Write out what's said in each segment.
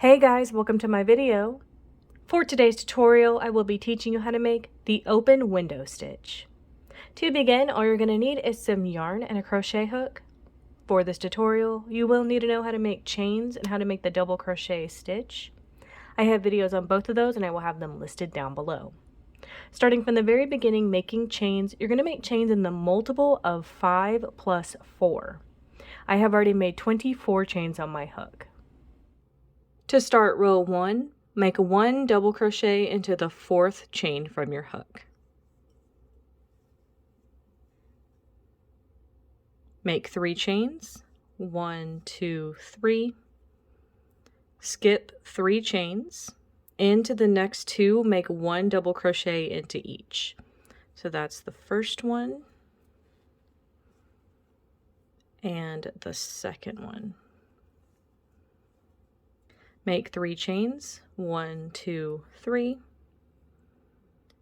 Hey guys, welcome to my video. For today's tutorial, I will be teaching you how to make the open window stitch. To begin, all you're going to need is some yarn and a crochet hook. For this tutorial, you will need to know how to make chains and how to make the double crochet stitch. I have videos on both of those and I will have them listed down below. Starting from the very beginning, making chains, you're going to make chains in the multiple of 5 plus 4. I have already made 24 chains on my hook. To start row 1, make 1 double crochet into the 4th chain from your hook. Make 3 chains, 1, 2, 3. Skip 3 chains. Into the next 2, make 1 double crochet into each. So that's the first one and the second one. Make 3 chains, 1, 2, 3.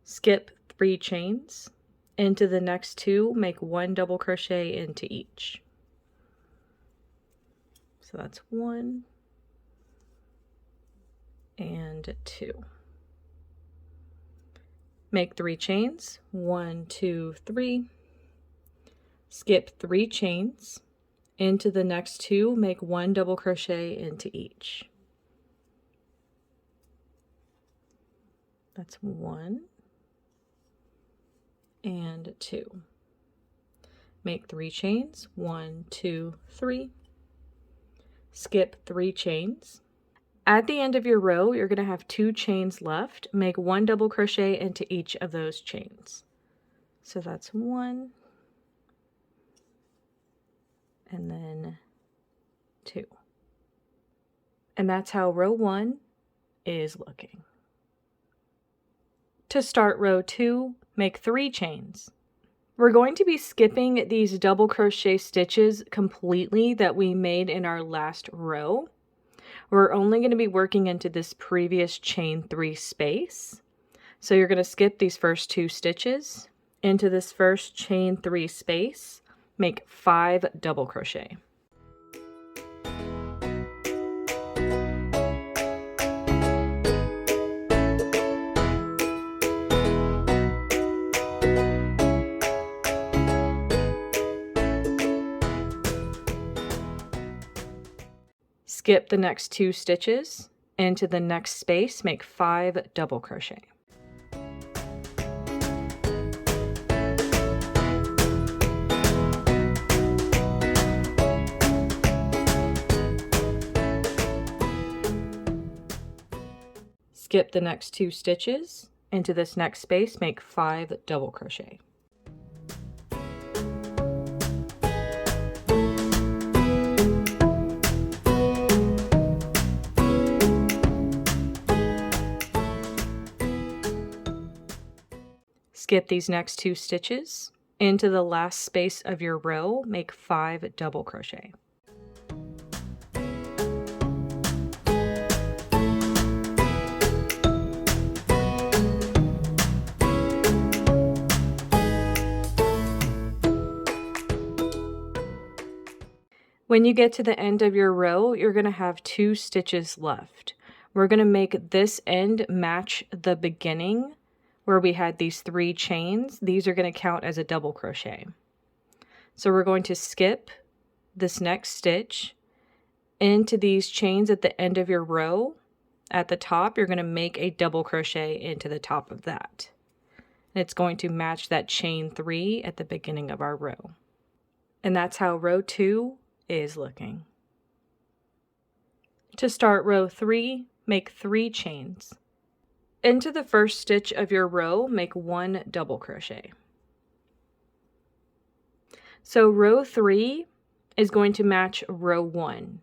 Skip 3 chains. Into the next 2, make 1 double crochet into each. So that's 1 and 2. Make 3 chains, 1, 2, 3. Skip 3 chains. Into the next 2, make 1 double crochet into each. That's 1 and 2. Make 3 chains, 1, 2, 3. Skip 3 chains. At the end of your row, you're going to have 2 chains left. Make 1 double crochet into each of those chains. So that's 1 and then 2. And that's how row 1 is looking. To start row 2, make 3 chains. We're going to be skipping these double crochet stitches completely that we made in our last row. We're only going to be working into this previous chain 3 space. So you're going to skip these first 2 stitches. Into this first chain 3 space, make 5 double crochet. Skip the next 2 stitches. Into the next space, make 5 double crochet. Skip the next 2 stitches. Into this next space, make 5 double crochet. Skip these next 2 stitches. Into the last space of your row, make 5 double crochet. When you get to the end of your row, you're going to have 2 stitches left. We're going to make this end match the beginning where we had these 3 chains. These are going to count as a double crochet. So we're going to skip this next stitch into these chains at the end of your row. At the top, you're going to make a double crochet into the top of that. And it's going to match that chain 3 at the beginning of our row. And that's how row 2 is looking. To start row 3, make 3 chains. Into the first stitch of your row, make 1 double crochet. So row 3 is going to match row 1.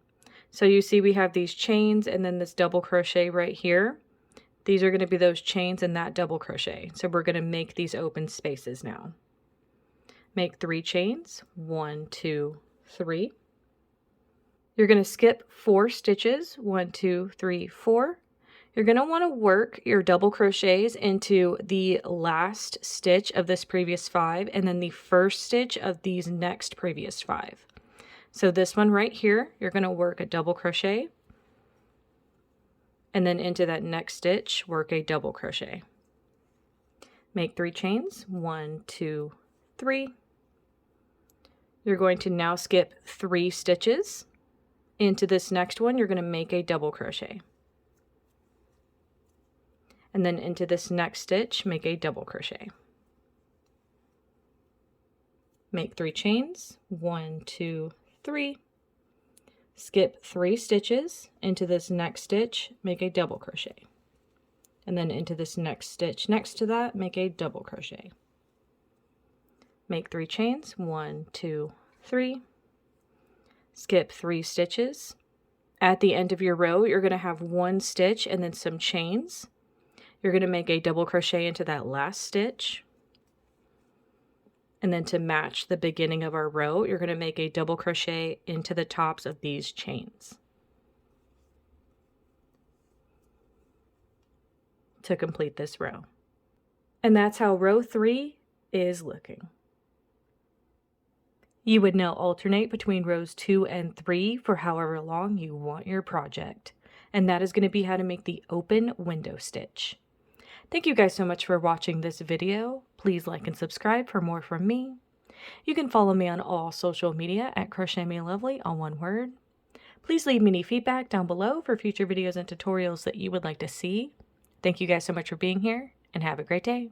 So you see we have these chains and then this double crochet right here. These are going to be those chains and that double crochet. So we're going to make these open spaces now. Make 3 chains, 1, 2, 3. You're going to skip 4 stitches, 1, 2, 3, 4. You're going to want to work your double crochets into the last stitch of this previous 5 and then the first stitch of these next previous 5. So this one right here, you're going to work a double crochet and then into that next stitch, work a double crochet. Make 3 chains, 1, 2, 3. You're going to now skip 3 stitches. Into this next one, you're going to make a double crochet. And then into this next stitch, make a double crochet. Make 3 chains, 1, 2, 3. Skip 3 stitches. Into this next stitch, make a double crochet. And then into this next stitch next to that, make a double crochet. Make 3 chains, 1, 2, 3. Skip 3 stitches. At the end of your row, you're going to have 1 stitch and then some chains. You're going to make a double crochet into that last stitch. And then to match the beginning of our row, you're going to make a double crochet into the tops of these chains to complete this row. And that's how row 3 is looking. You would now alternate between rows 2 and 3 for however long you want your project. And that is going to be how to make the open window stitch. Thank you guys so much for watching this video. Please like and subscribe for more from me. You can follow me on all social media at crochetmelovely, all one word. Please leave me any feedback down below for future videos and tutorials that you would like to see. Thank you guys so much for being here, and have a great day.